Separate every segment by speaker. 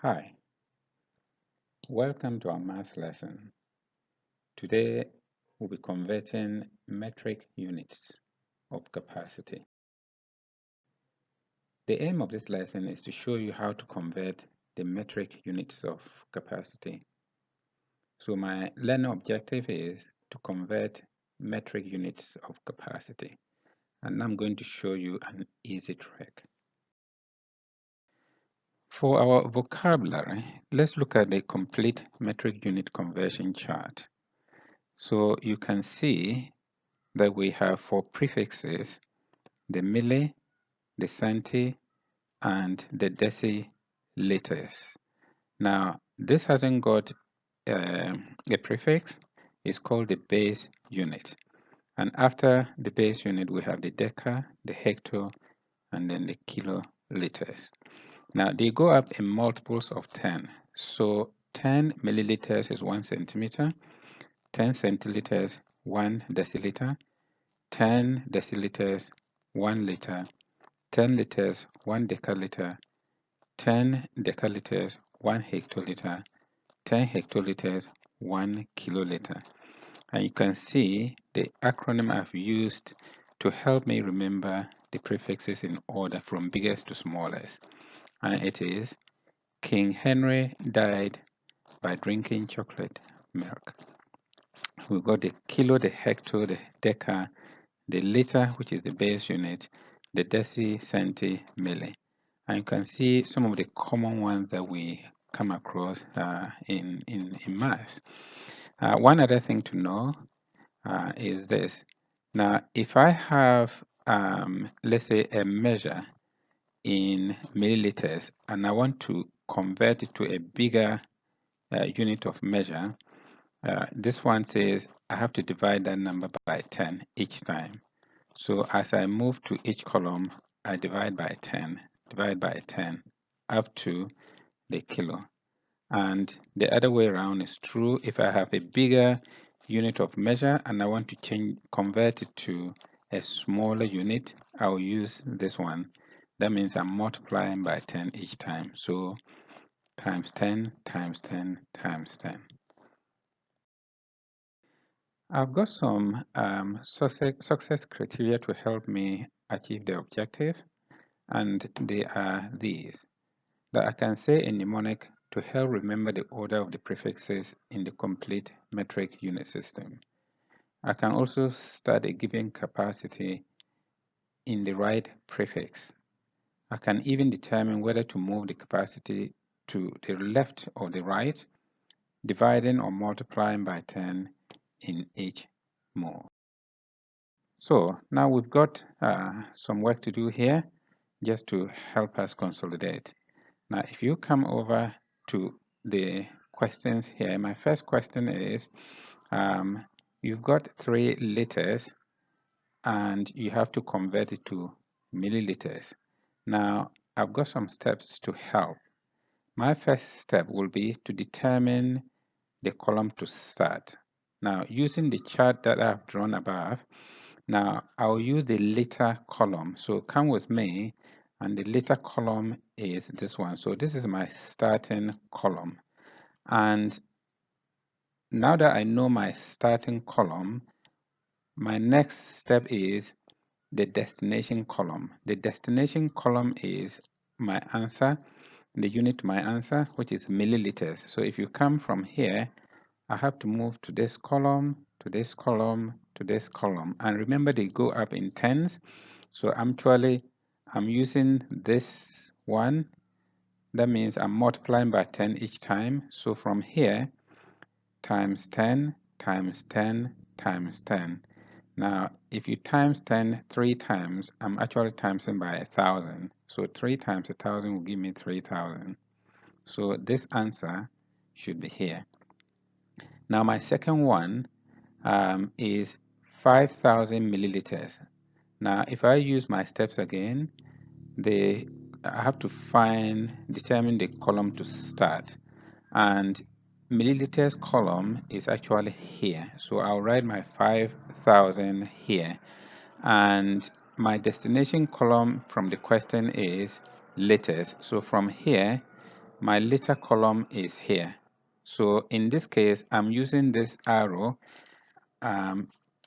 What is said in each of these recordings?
Speaker 1: Hi, welcome to our maths lesson. Today we'll be converting metric units of capacity. The aim of this lesson is to show you how to convert the metric units of capacity. So my learning objective is to convert metric units of capacity, and I'm going to show you an easy trick. For our vocabulary, let's look at the complete metric unit conversion chart. So you can see that we have four prefixes: the milli, the centi, and the deciliters. Now, this hasn't got a prefix. It's called the base unit. And after the base unit, we have the deca, the hecto, and then the kiloliters. Now, they go up in multiples of 10. So 10 milliliters is 1 centimeter, 10 centiliters, 1 deciliter, 10 deciliters, 1 liter, 10 liters, 1 deciliter, 10 deciliters, 1 hectoliter, 10 hectoliters, 1 kiloliter. And you can see the acronym I've used to help me remember the prefixes in order from biggest to smallest. And it is: King Henry died by drinking chocolate milk. We've got the kilo, the hecto, the deca, the liter, which is the base unit, the deci, centi, milli. And you can see some of the common ones that we come across in maths. One other thing to know is this. Now, if I have, let's say, a measure in milliliters, and I want to convert it to a bigger unit of measure, this one says I have to divide that number by 10 each time. So as I move to each column, I divide by 10, up to the kilo. And the other way around is true. If I have a bigger unit of measure and I want to convert it to a smaller unit, I'll use this one. That means I'm multiplying by 10 each time. So times 10, times 10, times 10. I've got some success criteria to help me achieve the objective, and they are these: that I can say a mnemonic to help remember the order of the prefixes in the complete metric unit system. I can also start a given capacity in the right prefix. I can even determine whether to move the capacity to the left or the right, dividing or multiplying by 10 in each move. So now we've got some work to do here just to help us consolidate. Now, if you come over to the questions here, my first question is, you've got 3 liters and you have to convert it to milliliters. Now, I've got some steps to help. My first step will be to determine the column to start. Now, using the chart that I've drawn above, now I'll use the liter column. So come with me, and the liter column is this one. So this is my starting column. And now that I know my starting column, my next step is the destination column. The destination column is my answer, the unit to my answer, which is milliliters. So if you come from here, I have to move to this column, to this column, to this column. And remember, they go up in tens. So actually, I'm using this one. That means I'm multiplying by 10 each time. So from here, times 10, times 10, times 10. Now, if you times 10 3 times, I'm actually timesing by 1,000. So 3 times 1,000 will give me 3,000. So this answer should be here. Now, my second one is 5,000 milliliters. Now, if I use my steps again, I have to determine the column to start. And milliliters column is actually here. So I'll write my 5,000 here. And my destination column from the question is liters. So from here, my liter column is here. So in this case, I'm using this arrow. I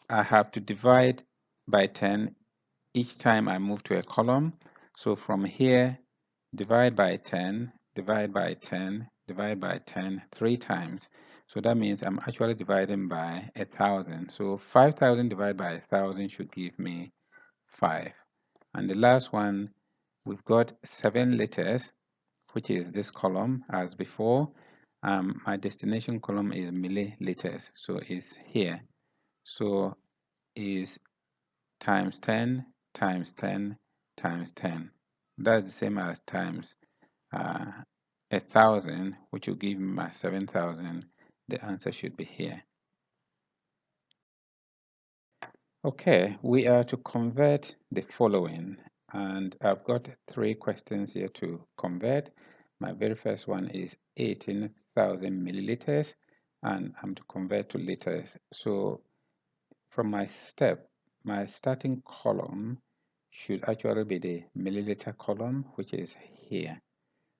Speaker 1: have to divide by 10 each time I move to a column. So from here, divide by 10, divide by 10, divide by 10 3 times. So that means I'm actually dividing by 1,000. So 5,000 divided by 1,000 should give me 5. And the last one, we've got 7 liters, which is this column as before. My destination column is milliliters, so it's here. So is times 10 times 10 times 10. That's the same as times 1,000, which will give me my 7,000. The answer should be here. Okay, we are to convert the following, and I've got 3 questions here to convert. My very first one is 18,000 milliliters, and I'm to convert to liters. So from my starting column should actually be the milliliter column, which is here.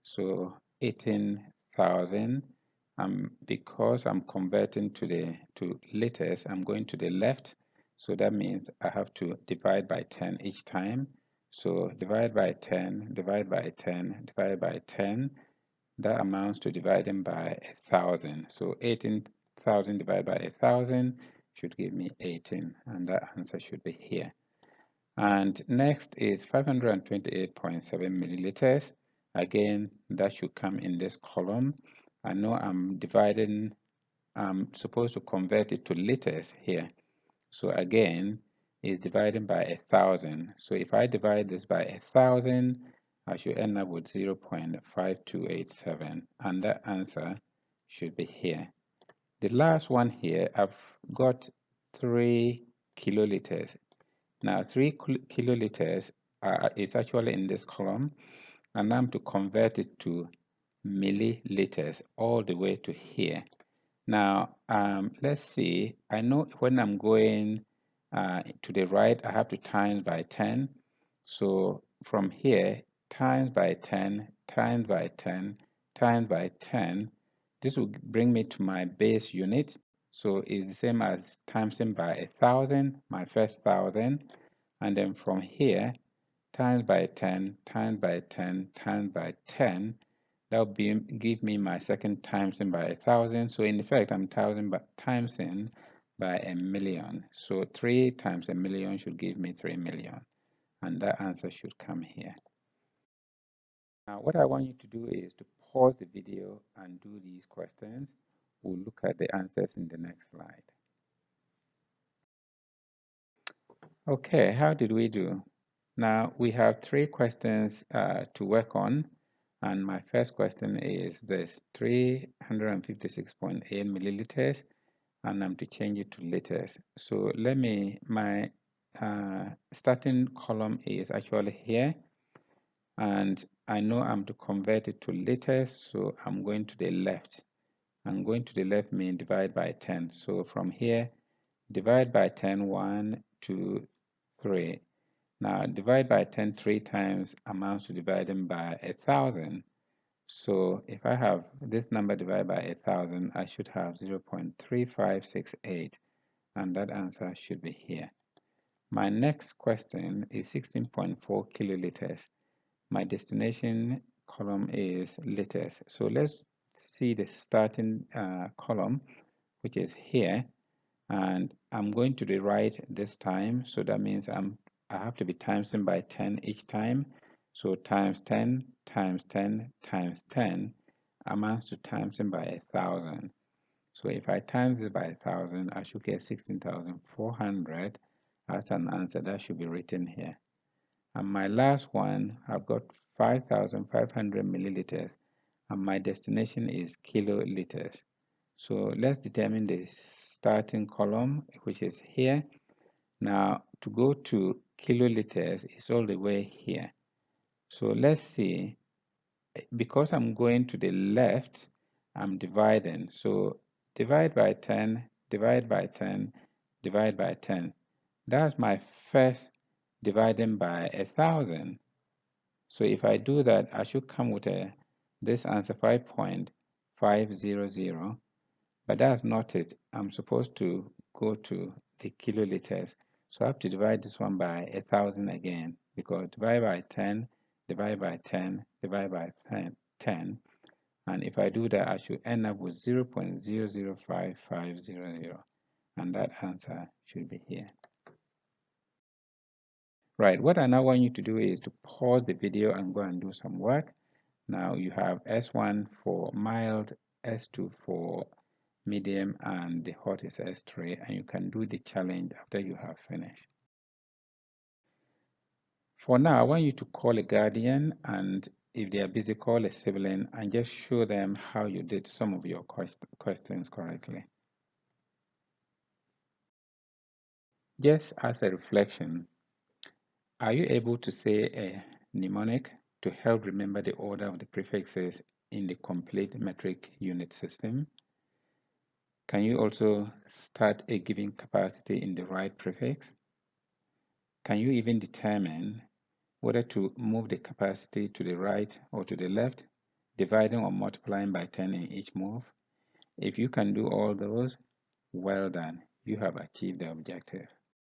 Speaker 1: So 18,000. Because I'm converting to liters, I'm going to the left. So that means I have to divide by 10 each time. So divide by 10, divide by 10, divide by 10. That amounts to dividing by 1,000. So 18,000 divided by 1,000 should give me 18, and that answer should be here. And next is 528.7 milliliters. Again, that should come in this column. I know I'm supposed to convert it to liters here. So again, it's dividing by 1,000. So if I divide this by 1,000, I should end up with 0.5287, and that answer should be here. The last one here, I've got 3 kiloliters. Now 3 kiloliters is actually in this column, and I'm to convert it to milliliters all the way to here. Now, let's see. I know when I'm going to the right, I have to times by 10. So from here, times by 10, times by 10, times by 10. This will bring me to my base unit. So it's the same as timesing by 1,000, my first 1,000. And then from here, times by 10, times by 10, times by 10. That will give me my second timesing by 1,000. So in effect, I'm timesing by 1,000,000. So 3 times 1,000,000 should give me 3 million. And that answer should come here. Now, what I want you to do is to pause the video and do these questions. We'll look at the answers in the next slide. Okay, how did we do? Now, we have 3 questions to work on. And my first question is this, 356.8 milliliters, and I'm to change it to liters. So my starting column is actually here, and I know I'm to convert it to liters, so I'm going to the left. I'm going to the left means divide by 10. So from here, divide by 10, 1, 2, 3. Now divide by 10 3 times amounts to dividing by 1,000. So if I have this number divided by 1,000, I should have 0.3568, and that answer should be here. My next question is 16.4 kiloliters. My destination column is liters. So let's see the starting column, which is here, and I'm going to the right this time. So that means I have to be timesing by 10 each time. So times 10 times 10 times 10 amounts to timesing by 1,000. So if I times it by 1,000, I should get 16,400 as an answer. That should be written here. And my last one, I've got 5,500 milliliters, and my destination is kiloliters. So let's determine the starting column, which is here. Now, to go to kiloliters, it's all the way here. So let's see, because I'm going to the left, I'm dividing. So divide by 10, divide by 10, divide by 10. That's my first dividing by 1,000. So if I do that, I should come with a this answer 5.500, but that's not it. I'm supposed to go to the kiloliters. So I have to divide this one by 1,000 again, because divide by 10, divide by 10, divide by 10. And if I do that, I should end up with 0.005500. And that answer should be here. Right, what I now want you to do is to pause the video and go and do some work. Now you have S1 for mild, S2 for medium, and the hot is S3, and you can do the challenge after you have finished. For now, I want you to call a guardian, and if they are busy, call a sibling and just show them how you did some of your questions correctly. Just as a reflection, are you able to say a mnemonic to help remember the order of the prefixes in the complete metric unit system? Can you also start a given capacity in the right prefix? Can you even determine whether to move the capacity to the right or to the left, dividing or multiplying by 10 in each move? If you can do all those, well done, you have achieved the objective.